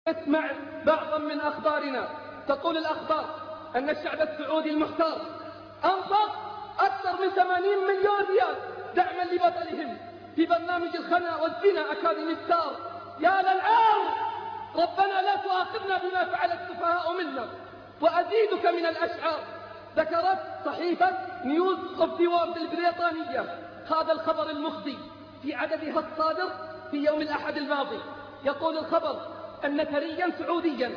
اسمع بعضا من أخبارنا. تقول الأخبار أن الشعب السعودي المحتار أنفق أكثر من 80 مليون ريال دعما لبطلهم في برنامج الخنا والزنا أكاديمي ستار. يا للعار، ربنا لا تؤاخذنا بما فعل السفهاء منا. وأزيدك من الأشعار. ذكرت صحيفة نيوز اوف ذا وورلد البريطانية هذا الخبر المخزي في عددها الصادر في يوم الأحد الماضي. يقول الخبر أن ثريا سعوديا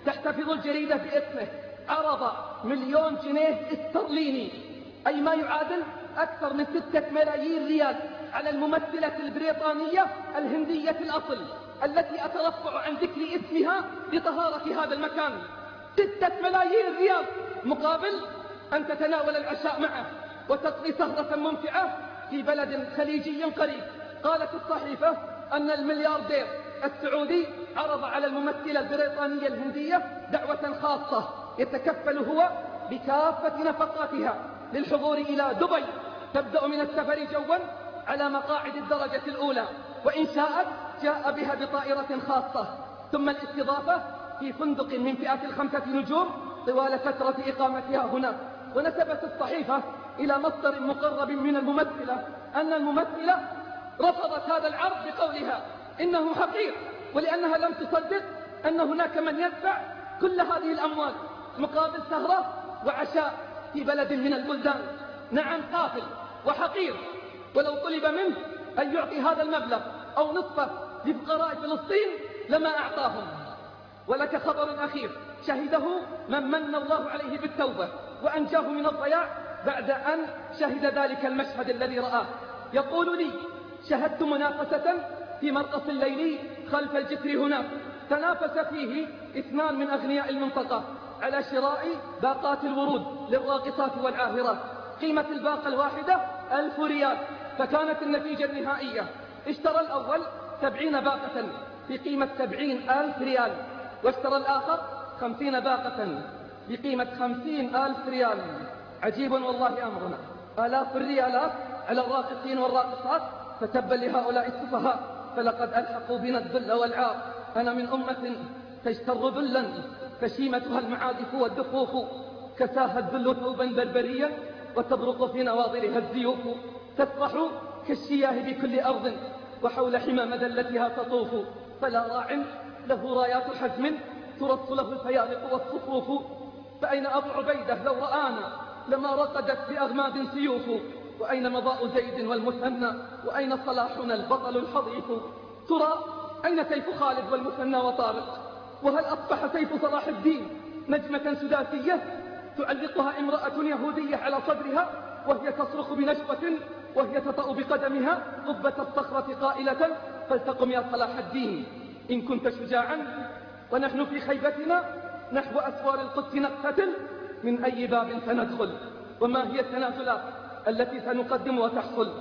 تحتفظ الجريدة باسمه عرض 1,000,000 جنيه استرليني، أي ما يعادل أكثر من 6 ملايين ريال، على الممثلة البريطانية الهندية الأصل التي أترفع عن ذكر اسمها لطهارة هذا المكان. 6 ملايين ريال مقابل أن تتناول العشاء معه وتقضي سهرة ممتعة في بلد خليجي قريب. قالت الصحيفة أن الملياردير السعودي عرض على الممثلة البريطانية الهندية دعوة خاصة يتكفل هو بكافة نفقاتها للحضور إلى دبي، تبدأ من السفر جوا على مقاعد الدرجة الأولى، وإن شاءت جاء بها بطائرة خاصة، ثم الاستضافة في فندق من فئة 5 نجوم طوال فترة إقامتها هناك. ونسبت الصحيفة إلى مصدر مقرب من الممثلة أن الممثلة رفضت هذا العرض بقولها إنه حقير، ولأنها لم تصدق أن هناك من يدفع كل هذه الأموال مقابل سهرة وعشاء في بلد من البلدان. نعم، قاتل وحقير، ولو طلب منه أن يعطي هذا المبلغ أو نصفه لفقراء فلسطين لما أعطاهم. ولك خبر أخير شهده من من الله عليه بالتوبة وأنجاه من الضياع بعد أن شهد ذلك المشهد الذي رآه. يقول لي: شهدت منافسة في مرقص الليلي خلف الجسر هناك، تنافس فيه 2 من أغنياء المنطقة على شراء باقات الورود للراقصات والعاهرات. قيمة الباقة الواحدة 1000 ريال، فكانت النتيجة النهائية: اشترى الأول 70 باقة بقيمة 70,000 ريال، واشترى الآخر 50 باقة بقيمة 50,000 ريال. عجيب والله أمرنا، آلاف الريالات على الراقصين والراقصات، فتبا لهؤلاء السفهاء، فلقد ألحقوا بنا الذل والعار. أنا من أمة تجتر ذلا فشيمتها المعازف والدفوف، كساها الذل ثوبا بربريا وتبرق في نواظرها الزيوف، تسرح كالشياه بكل أرض وحول حمى مذلتها تطوف، فلا راع له رايات حزم ترص له الفيالق والصفوف. فأين أبو عبيدة لو رآنا لما رقدت بأغماد سيوف، وأين مضاء زيد والمثنى، وأين صلاحنا البطل الحضيف. ترى أين سيف خالد والمثنى وطارق، وهل أصبح سيف صلاح الدين نجمة سداسية تعلقها امرأة يهودية على صدرها وهي تصرخ بنشوة وهي تطأ بقدمها قبة الصخرة قائلة: فلتقم يا صلاح الدين إن كنت شجاعا. ونحن في خيبتنا نحو أسوار القدس نقتتل، من أي باب سندخل، وما هي التنازلات التي سنقدم وتحصل.